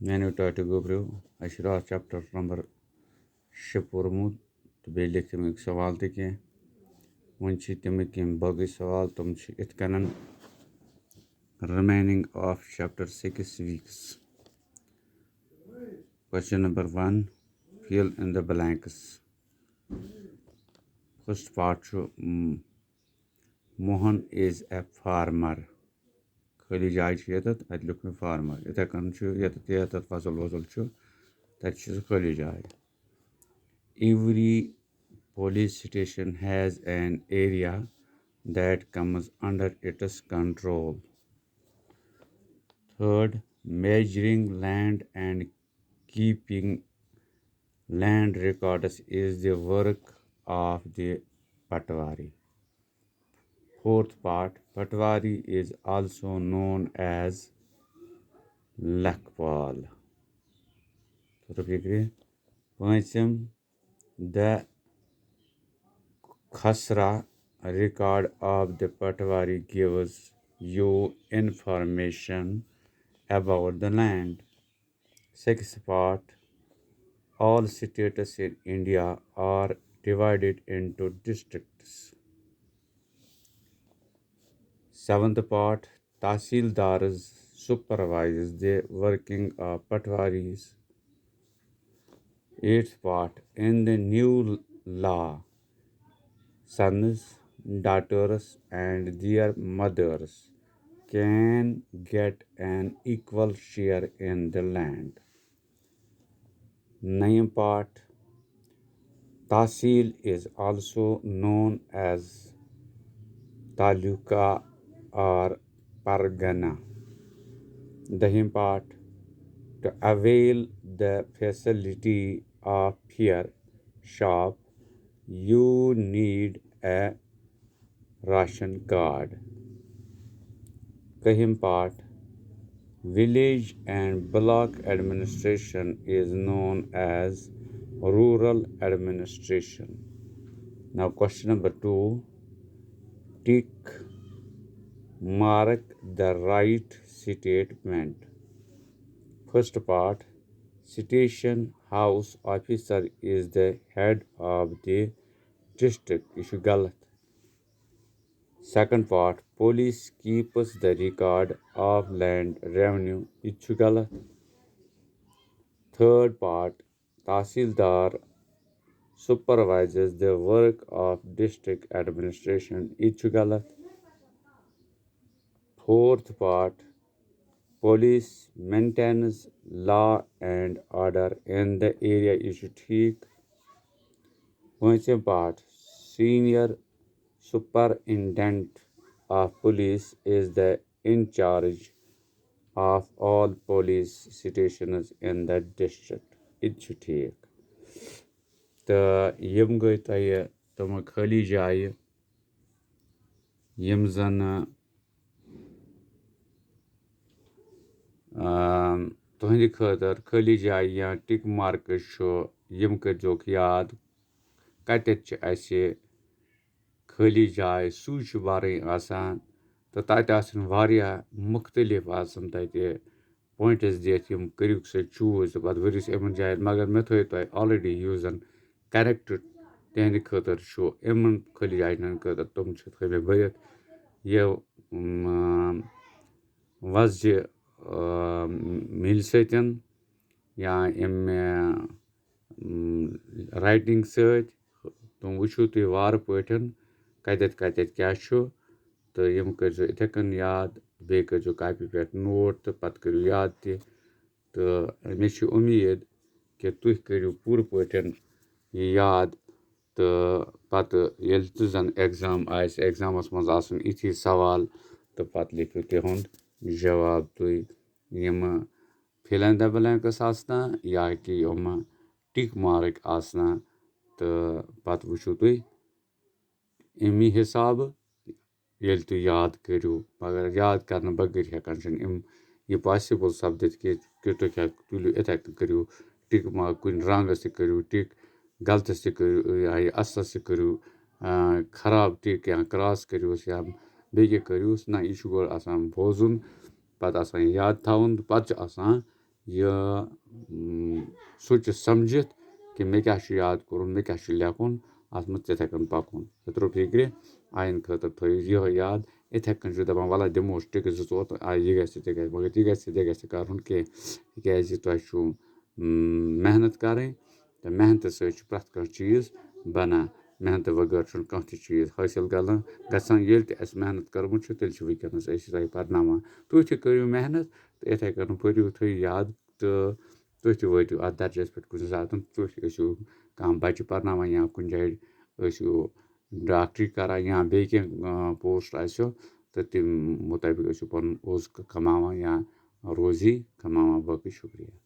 मैंने title गोब्रो Ashara chapter number 6 पोर्मुत तो बे लिख तम सवाल त कह वन तम बाकी सवाल तम इत कन remaining of chapter 6 weeks question number 1 fill in the blanks first part Mohan is a farmer खाली जाय ये लिख फार्मर इथे कन ये फसल वसल तथा खाली जाय every police station has an area that comes under its control. Third, measuring land and keeping land records is the work of the Patwari. Fourth part, Patwari is also known as Lakpal. Pancham, the Khasra record of the Patwari gives you information about the land. Sixth part, all states in India are divided into districts. Seventh part, Tahsildars supervises the working of Patwaris. Eighth part, in the new law, sons, daughters, and their mothers can get an equal share in the land. Ninth part, Tahsil is also known as Taluka or Pargana. Dahim part, to avail the facility of fair shop, you need a ration card. Kahim part, village and block administration is known as rural administration. Now question number 2, tick mark the right statement. First part, station house officer is the head of the district. Issue galat. Second part, police keeps the record of land revenue. Issue galat. Third part, Tahsildar supervises the work of district administration. Issue galat. Fourth part, police maintains law and order in the area. Issue ठीक. First part, senior superintendent of police is the in charge of all police stations in the district. Issue ठीक. तो यम गई तय तम खाली जाय यम जन तुहंद खतर खाली जाय या टिक मार्क यम करोक याद कत खाली जाय सू बारे आसान तो तत मुख्तलिफ तत पॉइंट्स दित यम करू सा चूज पे वरिस इन जायन मगर मे थो तुम ऑलरेडी यू जन करेक्ट तहद खतर इन खाली जायन खतर तुम थे भरत ये वजह मिल सतन या अमे राइटिंग तुम वो तुम वार पे कत क्या तो यम कर इथे कन याद बे कर कापी पे नोट तो पत करू याद तो मे उम्मीद कि तुह करू पूर पे याद तो पत ये जन एग्जाम एग्जामस मज इथी सवाल तो पत लिखो तिहुंद जवाब तुम यम फिल इन द ब्लैंक्स आसना या कि यम टिक मार्क आसना तो पत वो तुम अमी हिसाब ये तुम याद करू मगर याद कर बगैर हेकान यह पॉसिबल सपदित कि तुम तुलू इथे करू टिक मार्क कुन रंगस करू टिक गलतस करू असस करू खराब टिक या क्रॉस करूस या बे करूस ना यह गो बोजुन पत याद थवन पत یہِ سوٗنٛچِتھ سَمجِتھ کہِ مےٚ کیٛاہ چھُ یاد کوٚرمُت مےٚ کیٛاہ چھُ لیکھُن اَتھ منٛز تِتھَے کٔنۍ پَکُن یہِ ترٛوو فِکرِ آیِنٛدٕ خٲطرٕ تھٲیِو یِہوٚے یاد یِتھَے کٔنۍ چھُ دَپان وَلہٕ دِموس ٹِکہٕ 2-4 تہٕ یہِ گژھِ تہِ گژھِ مگر یہِ گژھِ تہِ گژھِ کَرُن کینٛہہ تِکیٛازِ تۄہہِ چھُو محنت کَرٕنۍ تہٕ محنتہٕ سۭتۍ چھُ پرٛٮ۪تھ کانٛہہ چیٖز بَنان محنتہٕ وَغٲر چھُنہٕ کانٛہہ تہِ چیٖز حٲصِل گژھان ییٚلہِ تہِ اَسہِ محنت کٔرمٕژ چھُ تیٚلہِ چھُ وٕنکٮ۪نَس أسۍ تۄہہِ پَرناوان تُہۍ تہِ کٔرِو محنت تہٕ یِتھَے کٔنۍ پٔرِو تھٲیِو یاد تہٕ تُہۍ تہِ وٲتِو اَتھ دَرجَس پٮ۪ٹھ کُنہِ ساتہٕ تُہۍ تہِ ٲسِو کانٛہہ بَچہِ پَرناوان یا کُنہِ جایہِ ٲسِو ڈاکٹری کَران یا بیٚیہِ کینٛہہ پوسٹ آسیو تہٕ تَمہِ مُطٲبِق ٲسِو پَنُن عوٚز کَماوان یا روزی کَماوان باقٕے شُکریہ